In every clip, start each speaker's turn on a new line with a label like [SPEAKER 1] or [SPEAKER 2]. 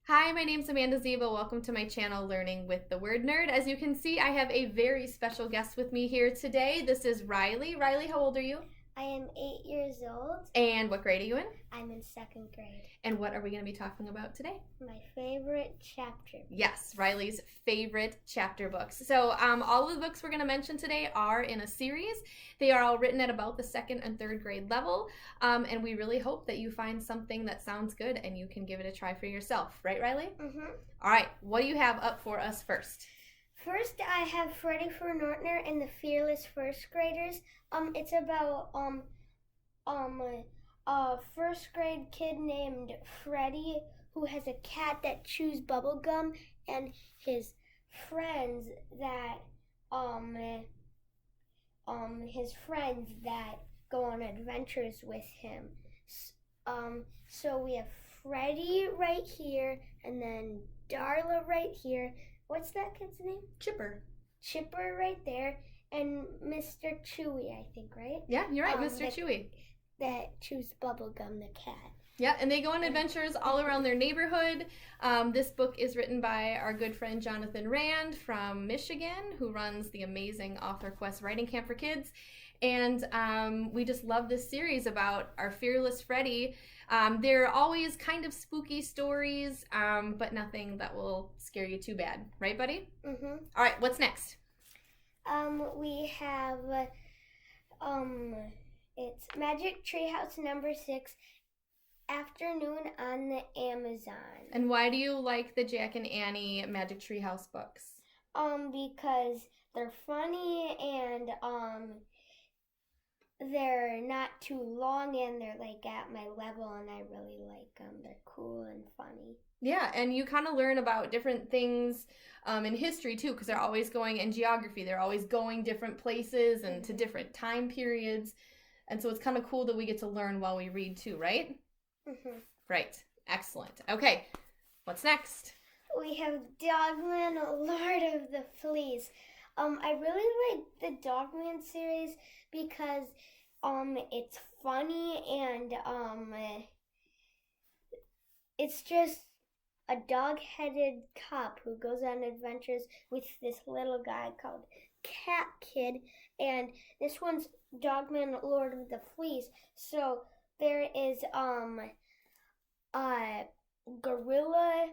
[SPEAKER 1] Hi, my name's Amanda Ziva. Welcome to my channel, Learning with the Word Nerd. As you can see, I have a very special guest with me here today. This is Riley. Riley, how old are you?
[SPEAKER 2] I am 8 years old.
[SPEAKER 1] And what grade are you in?
[SPEAKER 2] I'm in 2nd grade.
[SPEAKER 1] And what are we going to be talking about today?
[SPEAKER 2] My favorite chapter.
[SPEAKER 1] Yes, Riley's favorite chapter books. So all of the books we're going to mention today are in a series. They are all written at about the 2nd and 3rd grade level. And we really hope that you find something that sounds good and you can give it a try for yourself. Right, Riley?
[SPEAKER 2] Mm-hmm.
[SPEAKER 1] All right, what do you have up for us first?
[SPEAKER 2] First, I have Freddy for Nortner and the Fearless First Graders. It's about a first grade kid named Freddy who has a cat that chews bubble gum, and his friends that go on adventures with him. So we have Freddy right here, and then Darla right here. What's that kid's name?
[SPEAKER 1] Chipper.
[SPEAKER 2] Chipper right there, and Mr. Chewy, I think, right?
[SPEAKER 1] Yeah, you're right, Mr. Chewy.
[SPEAKER 2] That chews bubblegum, the cat.
[SPEAKER 1] Yeah, and they go on adventures all around their neighborhood. This book is written by our good friend Jonathan Rand from Michigan, who runs the amazing Author Quest Writing Camp for Kids. And we just love this series about our fearless Freddy. They're always kind of spooky stories, but nothing that will scare you too bad. Right, buddy?
[SPEAKER 2] Mm-hmm.
[SPEAKER 1] All right, what's next?
[SPEAKER 2] We have, it's Magic Treehouse number 6, Afternoon on the Amazon.
[SPEAKER 1] And why do you like the Jack and Annie Magic Treehouse books?
[SPEAKER 2] Because they're funny and, they're not too long and they're like at my level and I really like them. They're cool and funny.
[SPEAKER 1] Yeah, and you kind of learn about different things in history too, because they're always going in geography. They're always going different places and to different time periods. And so it's kind of cool that we get to learn while we read too, right?
[SPEAKER 2] Mm-hmm.
[SPEAKER 1] Right. Excellent. Okay, what's next?
[SPEAKER 2] We have Dogman, Lord of the Fleas. I really like the Dogman series because it's funny and it's just a dog-headed cop who goes on adventures with this little guy called Cat Kid, and this one's Dogman, Lord of the Fleas. So there is a gorilla,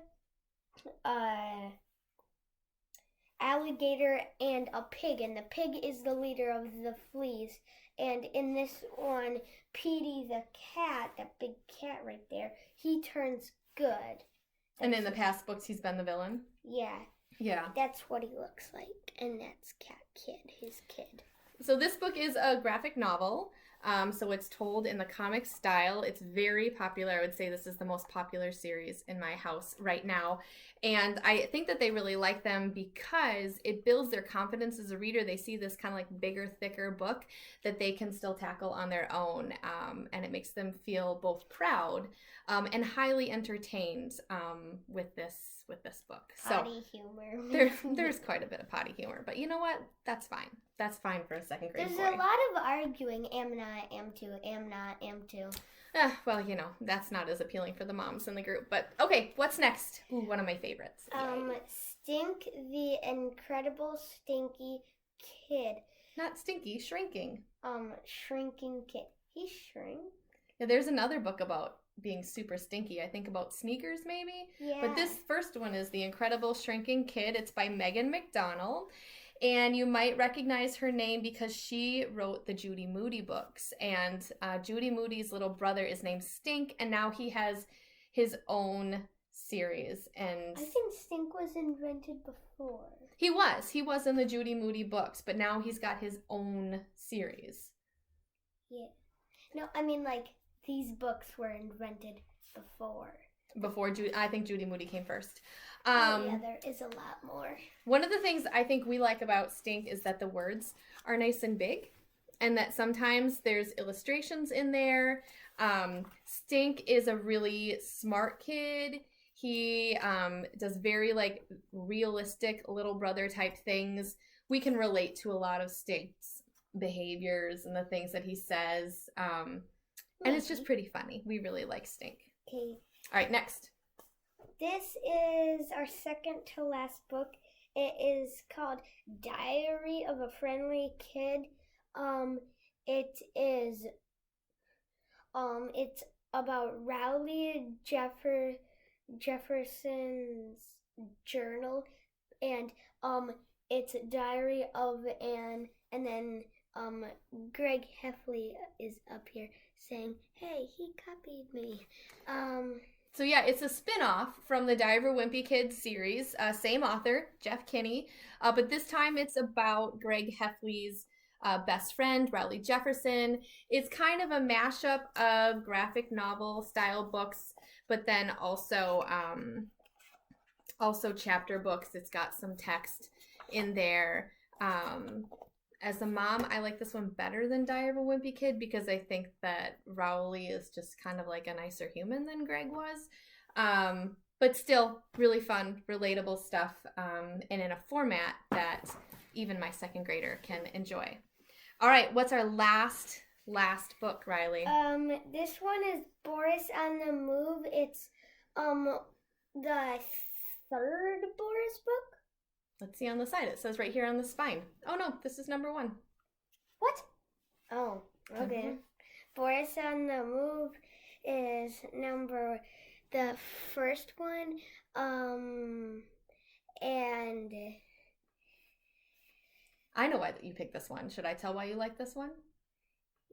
[SPEAKER 2] alligator, and a pig, and the pig is the leader of the fleas. And in this one, Petey the cat, that big cat right there, he turns good.
[SPEAKER 1] And in the past books, he's been the villain?
[SPEAKER 2] Yeah.
[SPEAKER 1] Yeah.
[SPEAKER 2] That's what he looks like, and that's Cat Kid, his kid.
[SPEAKER 1] So this book is a graphic novel. So it's told in the comic style. It's very popular. I would say this is the most popular series in my house right now. And I think that they really like them because it builds their confidence as a reader. They see this kind of like bigger, thicker book that they can still tackle on their own. And it makes them feel both proud and highly entertained with this book.
[SPEAKER 2] Potty
[SPEAKER 1] so
[SPEAKER 2] humor.
[SPEAKER 1] there's quite a bit of potty humor, but you know what? That's fine. That's fine for a 2nd grade boy.
[SPEAKER 2] There's a lot of arguing. Am not, am to, am not, am to.
[SPEAKER 1] Well, you know, that's not as appealing for the moms in the group. But okay, what's next? Ooh, one of my favorites.
[SPEAKER 2] Stink the Incredible Stinky Kid.
[SPEAKER 1] Not stinky, shrinking.
[SPEAKER 2] Shrinking kid. He shrink.
[SPEAKER 1] Yeah, there's another book about being super stinky. I think about sneakers maybe.
[SPEAKER 2] Yeah.
[SPEAKER 1] But this first one is The Incredible Shrinking Kid. It's by Megan McDonald. And you might recognize her name because she wrote the Judy Moody books. And Judy Moody's little brother is named Stink, and now he has his own series. And
[SPEAKER 2] I think Stink was invented before.
[SPEAKER 1] He was in the Judy Moody books, but now he's got his own series.
[SPEAKER 2] Yeah. No, I mean like these books were invented before.
[SPEAKER 1] I think Judy Moody came first.
[SPEAKER 2] Yeah, there is a lot more.
[SPEAKER 1] One of the things I think we like about Stink is that the words are nice and big, and that sometimes there's illustrations in there. Stink is a really smart kid. He does very like realistic little brother type things. We can relate to a lot of Stink's behaviors and the things that he says. And it's just pretty funny. We really like Stink.
[SPEAKER 2] Okay.
[SPEAKER 1] All right, next.
[SPEAKER 2] This is our second to last book. It is called Diary of a Friendly Kid. It is it's about Rowley Jefferson's journal, and it's a diary of Anne, and then Greg Heffley is up here saying, "Hey, he copied me."
[SPEAKER 1] So yeah, it's a spin-off from the Diver Wimpy Kids series. Same author, Jeff Kinney. But this time it's about Greg Heffley's best friend, Rowley Jefferson. It's kind of a mashup of graphic novel style books, but then also chapter books. It's got some text in there. As a mom, I like this one better than Diary of a Wimpy Kid because I think that Rowley is just kind of like a nicer human than Greg was. But still, really fun, relatable stuff, and in a format that even my second grader can enjoy. All right, what's our last book, Riley?
[SPEAKER 2] This one is Boris on the Move. It's the third Boris book.
[SPEAKER 1] Let's see on the side. It says right here on the spine. Oh no, this is number 1.
[SPEAKER 2] What? Oh, okay. Mm-hmm. Boris on the Move is the first one. And
[SPEAKER 1] I know why you picked this one. Should I tell why you like this one?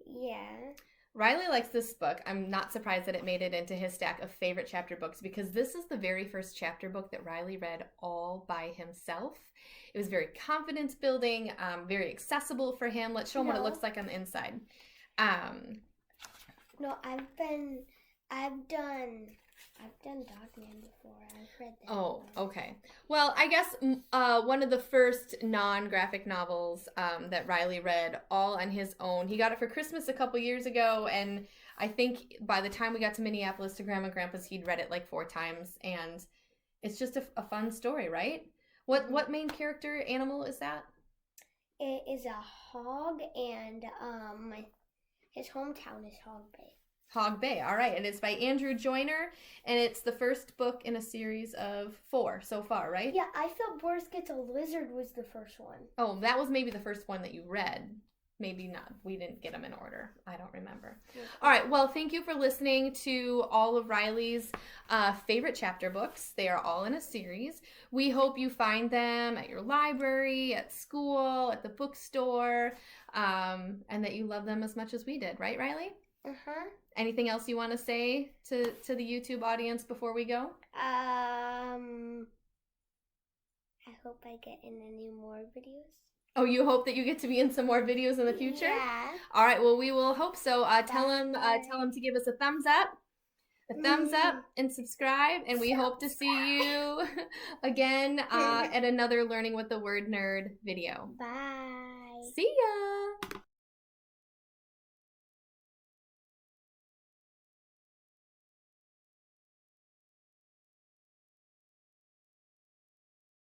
[SPEAKER 2] Yeah.
[SPEAKER 1] Riley likes this book. I'm not surprised that it made it into his stack of favorite chapter books because this is the very first chapter book that Riley read all by himself. It was very confidence building, very accessible for him. Let's show him what it looks like on the inside.
[SPEAKER 2] No, I've done Dogman before. I've read that.
[SPEAKER 1] Oh, okay. Well, I guess one of the first non-graphic novels that Riley read all on his own. He got it for Christmas a couple years ago, and I think by the time we got to Minneapolis to Grandma and Grandpa's, he'd read it like 4 times, and it's just a fun story, right? What main character animal is that?
[SPEAKER 2] It is a hog, and his hometown is Hog Bay.
[SPEAKER 1] Hog Bay, all right. And it's by Andrew Joyner, and it's the first book in a series of 4 so far, right?
[SPEAKER 2] Yeah, I thought Boris Gets a Lizard was the first one.
[SPEAKER 1] Oh, that was maybe the first one that you read. Maybe not. We didn't get them in order. I don't remember. Yeah. All right. Well, thank you for listening to all of Riley's favorite chapter books. They are all in a series. We hope you find them at your library, at school, at the bookstore, and that you love them as much as we did. Right, Riley?
[SPEAKER 2] Uh-huh.
[SPEAKER 1] Anything else you want to say to the YouTube audience before we go?
[SPEAKER 2] I hope I get in any more videos.
[SPEAKER 1] Oh, you hope that you get to be in some more videos in the future?
[SPEAKER 2] Yeah.
[SPEAKER 1] All right. Well, we will hope so. Tell him to give us a thumbs up, and subscribe. And we hope to see you again at another Learning with the Word Nerd video.
[SPEAKER 2] Bye.
[SPEAKER 1] See ya.